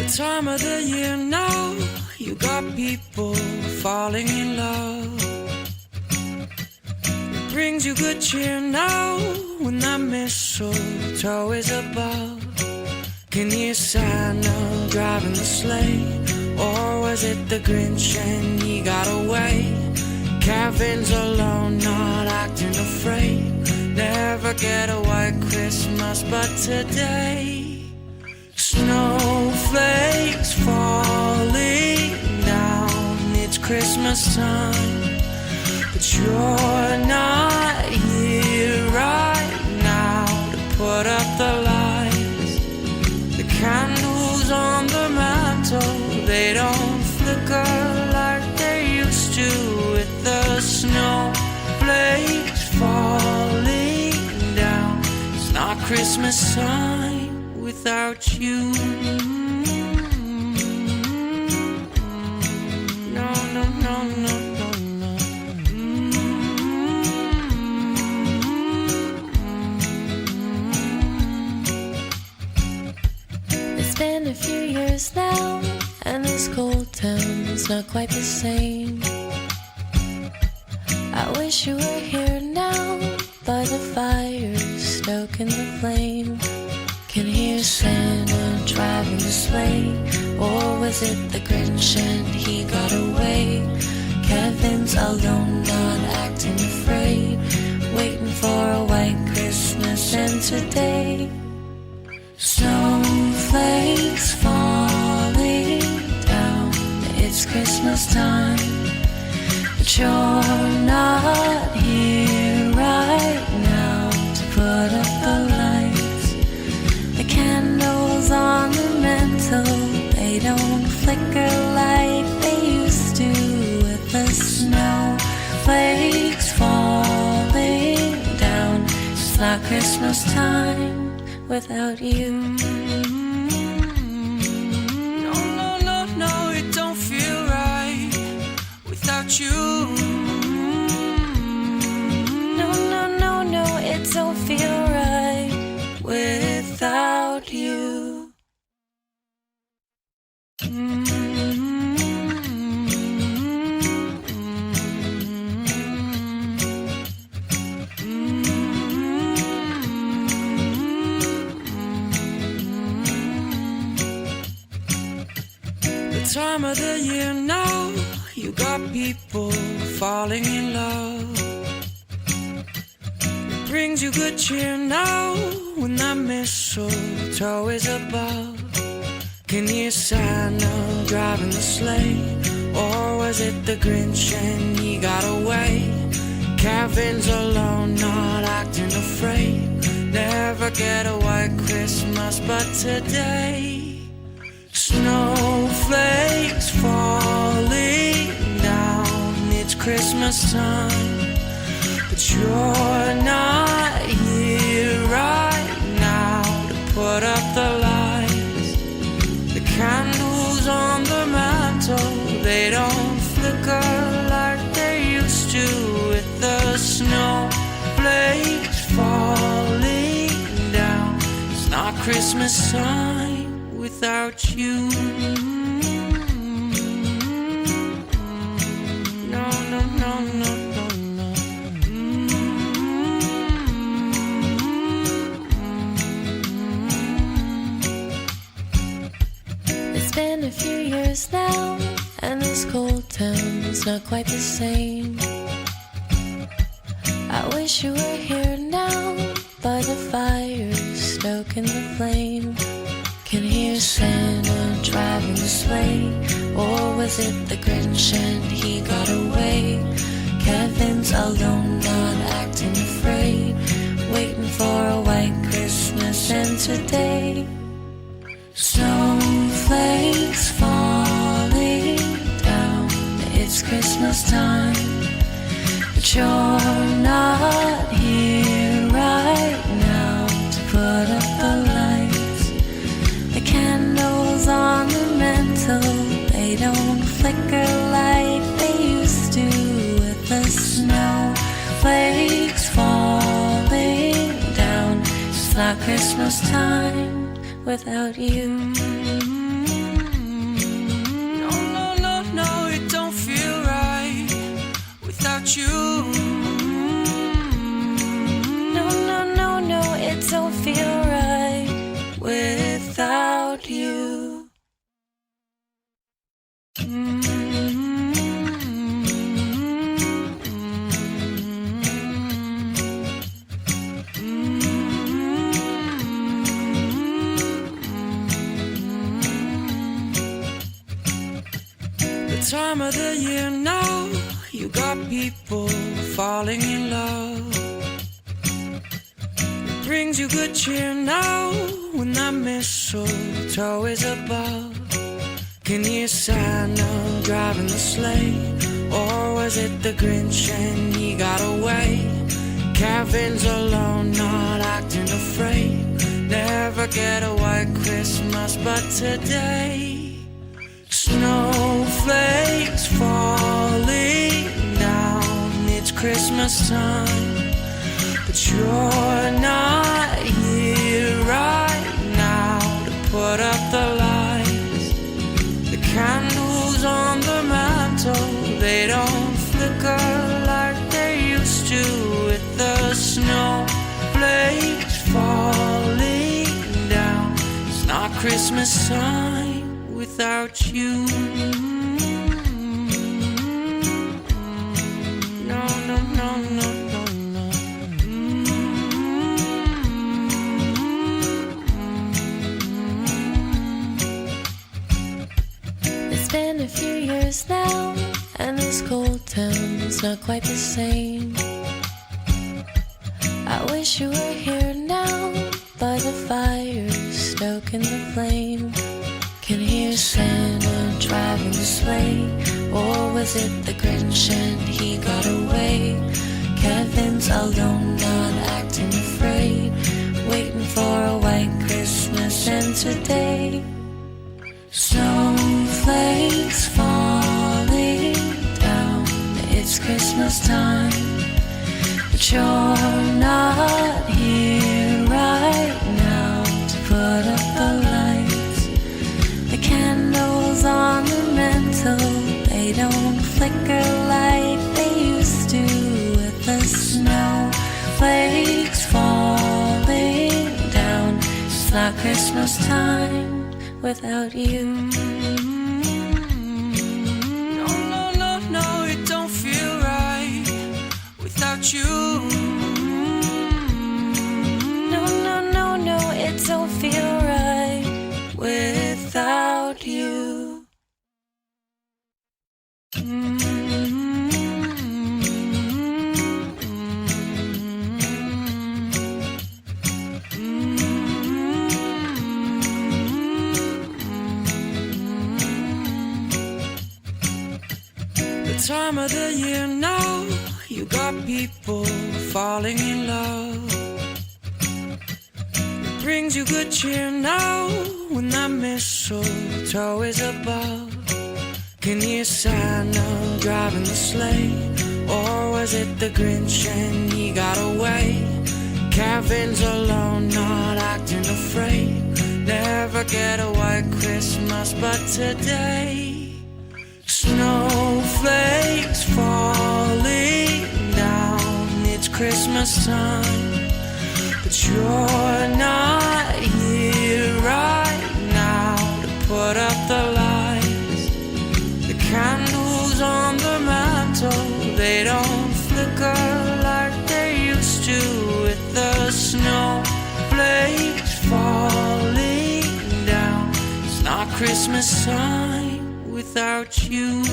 Time of the year now, you got people falling in love. It brings you good cheer now when that mistletoe is above. Can you Santa driving the sleigh, or was it the Grinch and he got away? Kevin's alone, not acting afraid. Never get a white Christmas, but today snowflakes falling down. It's Christmas time, but you're not here right now to put up the lights. The candles on the mantle, they don't flicker like they used to. With the snowflakes falling down, it's not Christmas time without you. No, no, no, no, no, no. It's been a few years now, and this cold town's not quite the same. I wish you were here now, by the fire, stoking the flame. Can hear Santa driving the sleigh, or was it the Grinch and he got away? Kevin's alone, not acting afraid, waiting for a white Christmas. And today, snowflakes falling down. It's Christmas time, but you're not here right now to put up the lights. The candles on the mantle, they don't flicker like they used to. With the snowflakes falling down, it's not Christmas time without you. No, no, no, no, it don't feel right without you. No, no, no, no, it don't feel right without you. The time of the year now, you got people falling in love. It brings you good cheer now when that mistletoe is above. Can you Santa driving the sleigh, or was it the Grinch and he got away? Kevin's alone, not acting afraid. Never get a white Christmas, but today snowflakes falling down. It's Christmas time, but you're not here right now to put up the lights. The candles on the mantle, they don't flicker like they used to. With the snowflakes falling down, it's not Christmas time without you. No, no, no, no, no, no. It's been a few years now, and this cold town's not quite the same. I wish you were here now, by the fire, stoking the flame. Can hear Santa driving the sleigh, or was it the Grinch and he got away? Kevin's alone, not acting afraid, waiting for a white Christmas. And today, snowflakes falling down. It's Christmas time, but you're not here right now to put up the lights. The candles on the mantle, they don't flicker like they used to. With the snowflakes falling down, it's not Christmas time without you. you. Time of the year now, you got people falling in love. It brings you good cheer now when that mistletoe is above. Can you Santa driving the sleigh, or was it the Grinch and he got away? Kevin's alone, not acting afraid. Never get a white Christmas, but today snowflakes falling down, it's Christmas time, but you're not here right now to put up the lights. The candles on the mantle, they don't flicker like they used to, with the snowflakes falling down. It's not Christmas time without you. No, no, no, no, no, no. It's been a few years now, and this cold town's not quite the same. I wish you were here now, by the fire, stoking the flame. Can hear Santa driving the sleigh, or was it the Grinch and he got away? Kevin's alone, not acting afraid, waiting for a white Christmas, and today snowflakes falling down, it's Christmas time, but you're not here right now to put up the lights. The candles on the mantle, they don't flicker like they used to, with the snowflakes falling down. It's not Christmas time without you. No, no, no, no, it don't feel right without you. No, no, no, no, it don't feel right without you. The time of the year now, you got people falling in love. It brings you good cheer now when that mistletoe is above. Can you Santa driving the sleigh, or was it the Grinch and he got away? Kevin's alone, not acting afraid. Never get a white Christmas, but today snowflakes falling down, it's Christmas time, but you're not here right now to put up the lights. The candles on the mantle, they don't flicker like they used to, with the snowflakes falling down. It's not Christmas time without you.